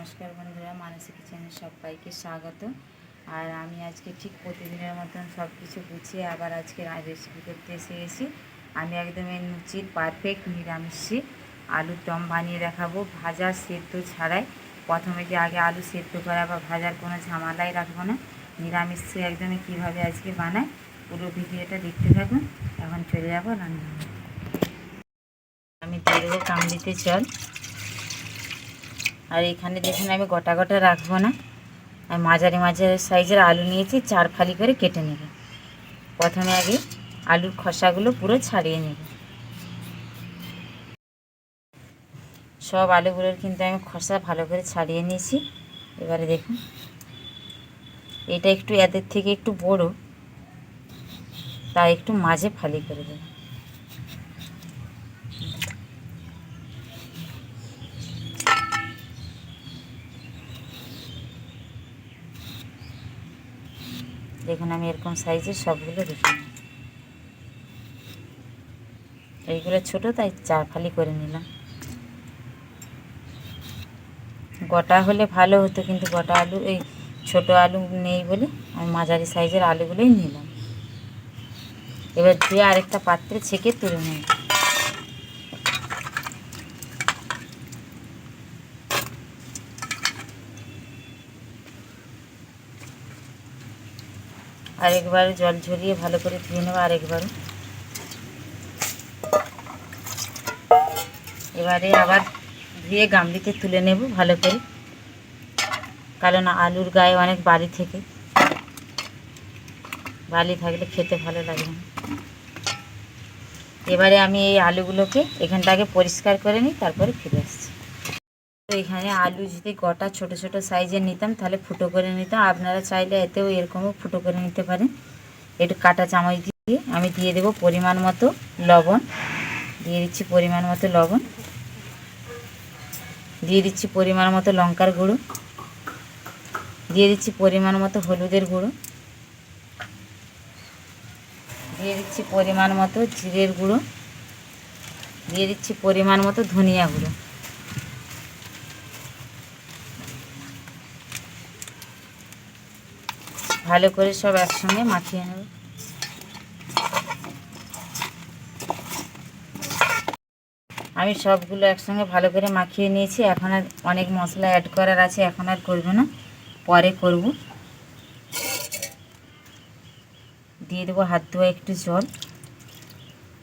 নমস্কার বন্ধুরা, মানসী কিচেনে সবাইকে স্বাগত। আর আমি আজকে ঠিক প্রতিদিনের মতন সব কিছু গুছিয়ে আবার আজকে রেসিপি করতে এসে গেছি। আমি একদম এই লুচির পারফেক্ট নিরামিষি আলুর দম বানিয়ে দেখাবো, ভাজা সেদ্ধ ছাড়াই। প্রথমে যে আগে আলু সেদ্ধ করা বা ভাজার কোনো ঝামেলাই রাখবো না, নিরামিষে একদমই কীভাবে আজকে বানাই পুরো ভিডিওটা দেখতে থাকুন। এখন চলে যাবো রান্না। আমি দিয়ে দেবো কামড়িতে জল। আর এখানে দেখুন আমি গোটা গোটা রাখবো না, আমি মাঝারি মাঝারি সাইজের আলু নিয়েছি, 4 ফালি করে কেটে নেব। প্রথমে আগে আলুর খোসাগুলো পুরো ছাড়িয়ে নেব। সব আলুগুলোর কিন্তু আমি খোসা ভালো করে ছাড়িয়ে নিয়েছি। এবারে দেখুন এটা একটু এদের থেকে একটু বড়, তাই একটু মাঝে ফালি করে দেব। দেখুন আমি এরকম সাইজের সবগুলো রেখে নিই। এইগুলো ছোট, তাই 4 ফালি করে নিলাম। গোটা হলে ভালো হতো, কিন্তু গোটা আলু এই ছোটো আলু নেই বলে আমি মাঝারি সাইজের আলুগুলোই নিলাম। এবার দিয়ে আরেকটা পাত্রে ছেঁকে তুলে নেব। আরেকবার জল ঝরিয়ে ভালো করে ধুয়ে নেব আরেকবারও। এবারে আবার ধুয়ে গামলিতে তুলে নেব ভালো করে, কারণ আলুর গায়ে অনেক বালি থেকে, বালি থাকলে খেতে ভালো লাগে না। এবারে আমি এই আলুগুলোকে এখানটাকে পরিষ্কার করে নিই, তারপরে ফিরে আসছি। তো এখানে আলু যদি গোটা ছোট ছোট সাইজের নিতাম তাহলে ফুটো করে নিতাম, আপনারা চাইলে এতেও এরকমও ফুটো করে নিতে পারেন। একটু কাঁটা চামচ দিয়ে আমি দিয়ে দেবো পরিমাণ মতো লবণ, দিয়ে দিচ্ছি পরিমাণ মতো লবণ, দিয়ে দিচ্ছি পরিমাণ মতো লঙ্কার গুঁড়ো, দিয়ে দিচ্ছি পরিমাণ মতো হলুদের গুঁড়ো, দিয়ে দিচ্ছি পরিমাণ মতো জিরের গুঁড়ো, দিয়ে দিচ্ছি পরিমাণ মতো ধনিয়া গুঁড়ো। ভালো করে সব একসঙ্গে মাখিয়ে নেব। আমি সবগুলো একসঙ্গে ভালো করে মাখিয়ে নিয়েছি। এখন আর অনেক মশলা অ্যাড করার আছে, এখন আর করব না, পরে করব। দিয়ে দেবো হাত ধোয়া একটু জল।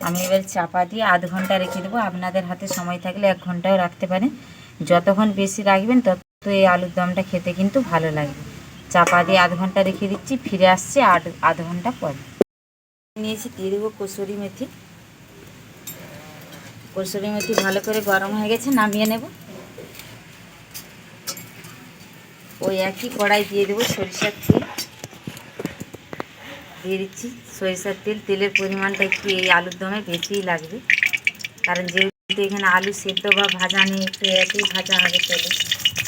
আমি এবার চাপা দিয়ে আধ ঘন্টা রেখে দেবো। আপনাদের হাতে সময় থাকলে 1 ঘন্টাও রাখতে পারেন। যতক্ষণ বেশি রাখবেন তত এই আলুর দমটা খেতে কিন্তু ভালো লাগবে। চাপা দিয়ে আধ ঘন্টা রেখে দিচ্ছি, ফিরে আসছে আধ ঘন্টা পরে। নিয়েছি, দিয়ে দেবো কসুরি মেথি। কসুরি মেথি ভালো করে গরম হয়ে গেছে, নামিয়ে নেব। ওই একই কড়াই দিয়ে দেবো সরিষার তেল। দিয়ে দিচ্ছি সরিষার তেল। তেলের পরিমাণটা একটু এই আলুর দমে বেশিই লাগবে, কারণ যেহেতু এখানে আলু সেদ্ধ বা ভাজা নেই, একটু একই ভাজা হবে তেলে।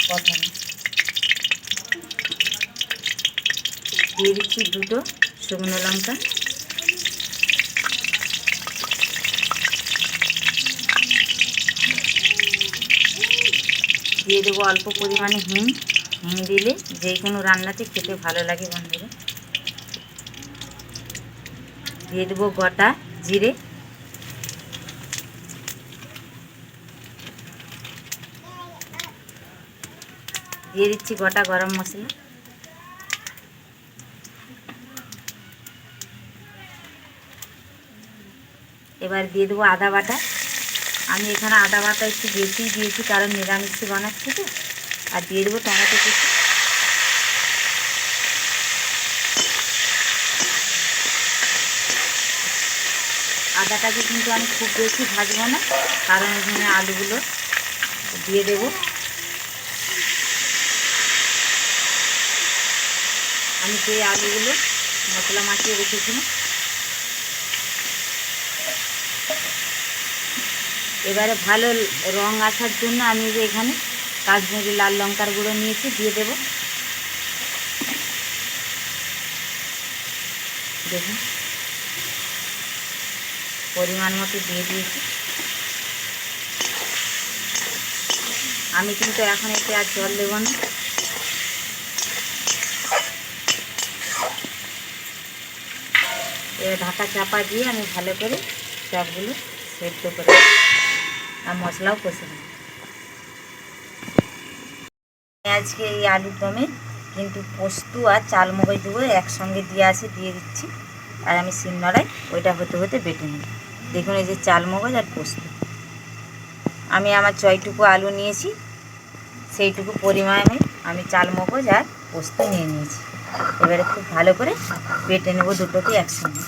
প্রথমে দিয়ে দিচ্ছি 2টো শুকনো লঙ্কা, দিয়ে দেবো অল্প পরিমাণে হিং। হিং দিলে যে কোনো রান্নাতে খেতে ভালো লাগে বন্ধুরা। দিয়ে দেবো গোটা জিরে, দিয়ে দিচ্ছি গোটা গরম মশলা, এবার দিয়ে দেবো আদা বাটা। আমি এখানে আদা বাটা একটু বেশিই দিয়েছি, কারণ নিরামিষে বানাচ্ছি তো। আর দিয়ে দেবো টমেটো কুচি। আদাটাকে কিন্তু আমি খুব বেশি ভাজবো না, কারণ এখানে আলুগুলো দিয়ে দেবো। আমি যে আলুগুলো মশলা মাখিয়ে রেখেছিলাম, এবারে ভালো রং আসার জন্য আমি যে এখানে কাশ্মীরি লাল লঙ্কার গুঁড়ো নিয়েছি, দিয়ে দেব। দেখুন পরিমাণ মতো দিয়ে দিয়েছি। আমি কিন্তু এখন এতে আর জল দেবো না। এবার ঢাকা চাপা দিয়ে আমি ভালো করে সবগুলো সেদ্ধ করে আর মশলাও কষে নেব। আজকে এই আলুর দমে কিন্তু পোস্ত আর চালমগজ দেবো একসঙ্গে দিয়ে দিচ্ছি। আর আমি শিলনোড়ায় ওইটা হতে হতে বেটে নিই। দেখুন এই যে চালমগজ আর পোস্ত, আমি আমার যতটুকু আলু নিয়েছি সেইটুকু পরিমাণে আমি চালমগজ আর পোস্ত নিয়ে নিয়েছি। এবারে খুব ভালো করে বেটে নেব দুটোকে একসঙ্গে।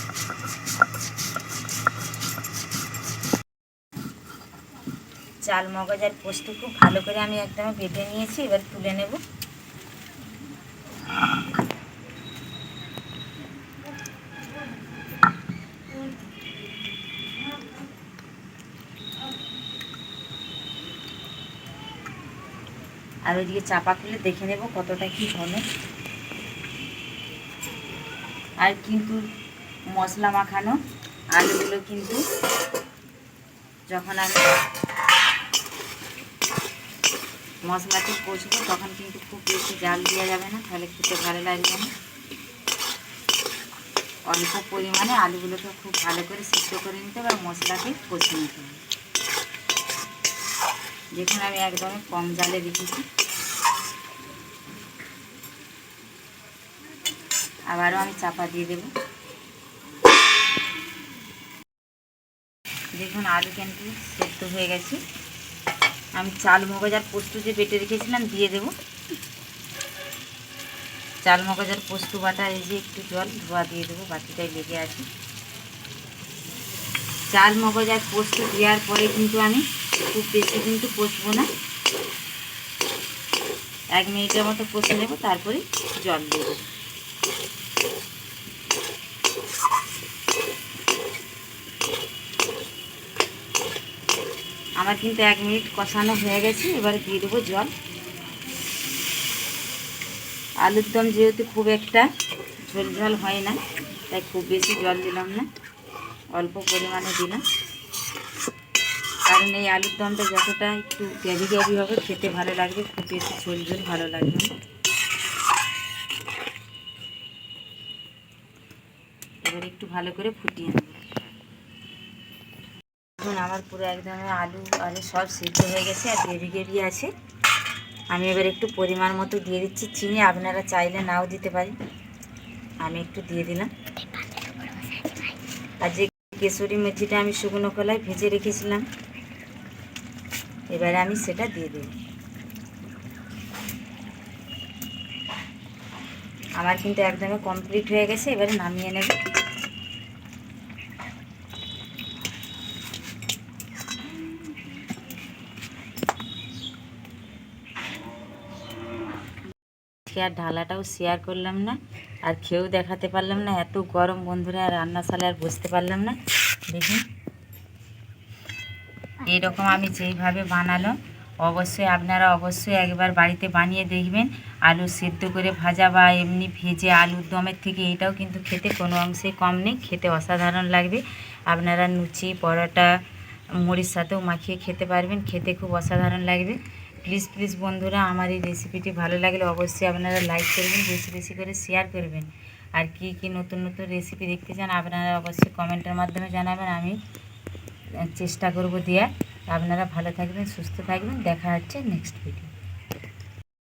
চালমগজ আর পোস্ত খুব ভালো করে আমি একদম বেটে নিয়েছি, এবার তুলে নেব। আর ওইদিকে চাপা খুলে দেখে নেব কতটা কি হলো। আর কিন্তু মশলা মাখানো আলুগুলো কিন্তু যখন আমি মশলাটি কষবো তখন কিন্তু খুব বেশি জাল দেওয়া যাবে না, তাহলে খেতে ভালো লাগবে না। অল্প পরিমাণে আলুগুলোকে খুব ভালো করে সিদ্ধ করে নিতে হবে আর মশলাকে কষে নিতে হবে। দেখুন আমি একদমই কম জালে রেখেছি। আবারও আমি চাপা দিয়ে দেব। দেখুন আলু কিন্তু সেদ্ধ হয়ে গেছে। আমি চালমগজ আর পোস্ত যে বেটে রেখেছিলাম দিয়ে দেব। চালমগজ আর পোস্ত বাটা এই যে একটু জল ধোয়া দিয়ে দেবো, বাটিটাই লেগে আছে। চালমগজ আর পোস্ত দেওয়ার পরে কিন্তু আমি খুব বেশি কিন্তু কষবো না, 1 মিনিটের মতো কষে নেব, তারপরে জল দিয়ে দেবো। আমার কিন্তু 1 মিনিট কষানো হয়ে গেছে, এবারে দিয়ে দেবো জল। আলুর দম যেহেতু খুব একটা ঝোল ঝোল হয় না, তাই খুব বেশি জল দিলাম না, অল্প পরিমাণে দিলাম। কারণ এই আলুর দমটা যতটা একটু গ্রেভি গ্রেভি হবে খেতে ভালো লাগবে, খুব বেশি ঝোল ঝোল ভালো লাগবে না। এবার একটু ভালো করে ফুটিয়ে নেব। এখন আমার পুরো একদম আলু সব সিদ্ধ হয়ে গেছে আর গ্রেভি গ্রেভি আছে। আমি এবার একটু পরিমাণ মতো দিয়ে দিচ্ছি চিনি, আপনারা চাইলে নাও দিতে পারেন, আমি একটু দিয়ে দিলাম। আর যে কেশরি মেথিটা আমি শুকনো কলায় ভেজে রেখেছিলাম, এবারে আমি সেটা দিয়ে দেব। আমার কিন্তু একদমই কমপ্লিট হয়ে গেছে, এবারে নামিয়ে নেব। আর ঢালাটাও শেয়ার করলাম না, আর খেয়েও দেখাতে পারলাম না, এত গরম বন্ধুরা, আর রান্নাশালে আর বসতে পারলাম না। দেখুন এইরকম আমি যেইভাবে বানালাম, আপনারা অবশ্যই একবার বাড়িতে বানিয়ে দেখবেন। আলু সেদ্ধ করে ভাজা বা এমনি ভেজে আলুর দমের থেকে এটাও কিন্তু খেতে কোনো অংশেই কম নেই, খেতে অসাধারণ লাগবে। আপনারা লুচি পরোটা মুড়ির সাথেও মাখিয়ে খেতে পারবেন, খেতে খুব অসাধারণ লাগবে। প্লিজ প্লিজ বন্ধুরা, আমার এই রেসিপিটি ভালো লাগলে অবশ্যই আপনারা লাইক করবেন, বেশি বেশি করে শেয়ার করবেন। আর কি কি নতুন নতুন রেসিপি দেখতে চান আপনারা অবশ্যই কমেন্টের মাধ্যমে জানাবেন, আমি চেষ্টা করব দেওয়ার। আপনারা ভালো থাকবেন, সুস্থ থাকবেন, দেখা হচ্ছে নেক্সট ভিডিও।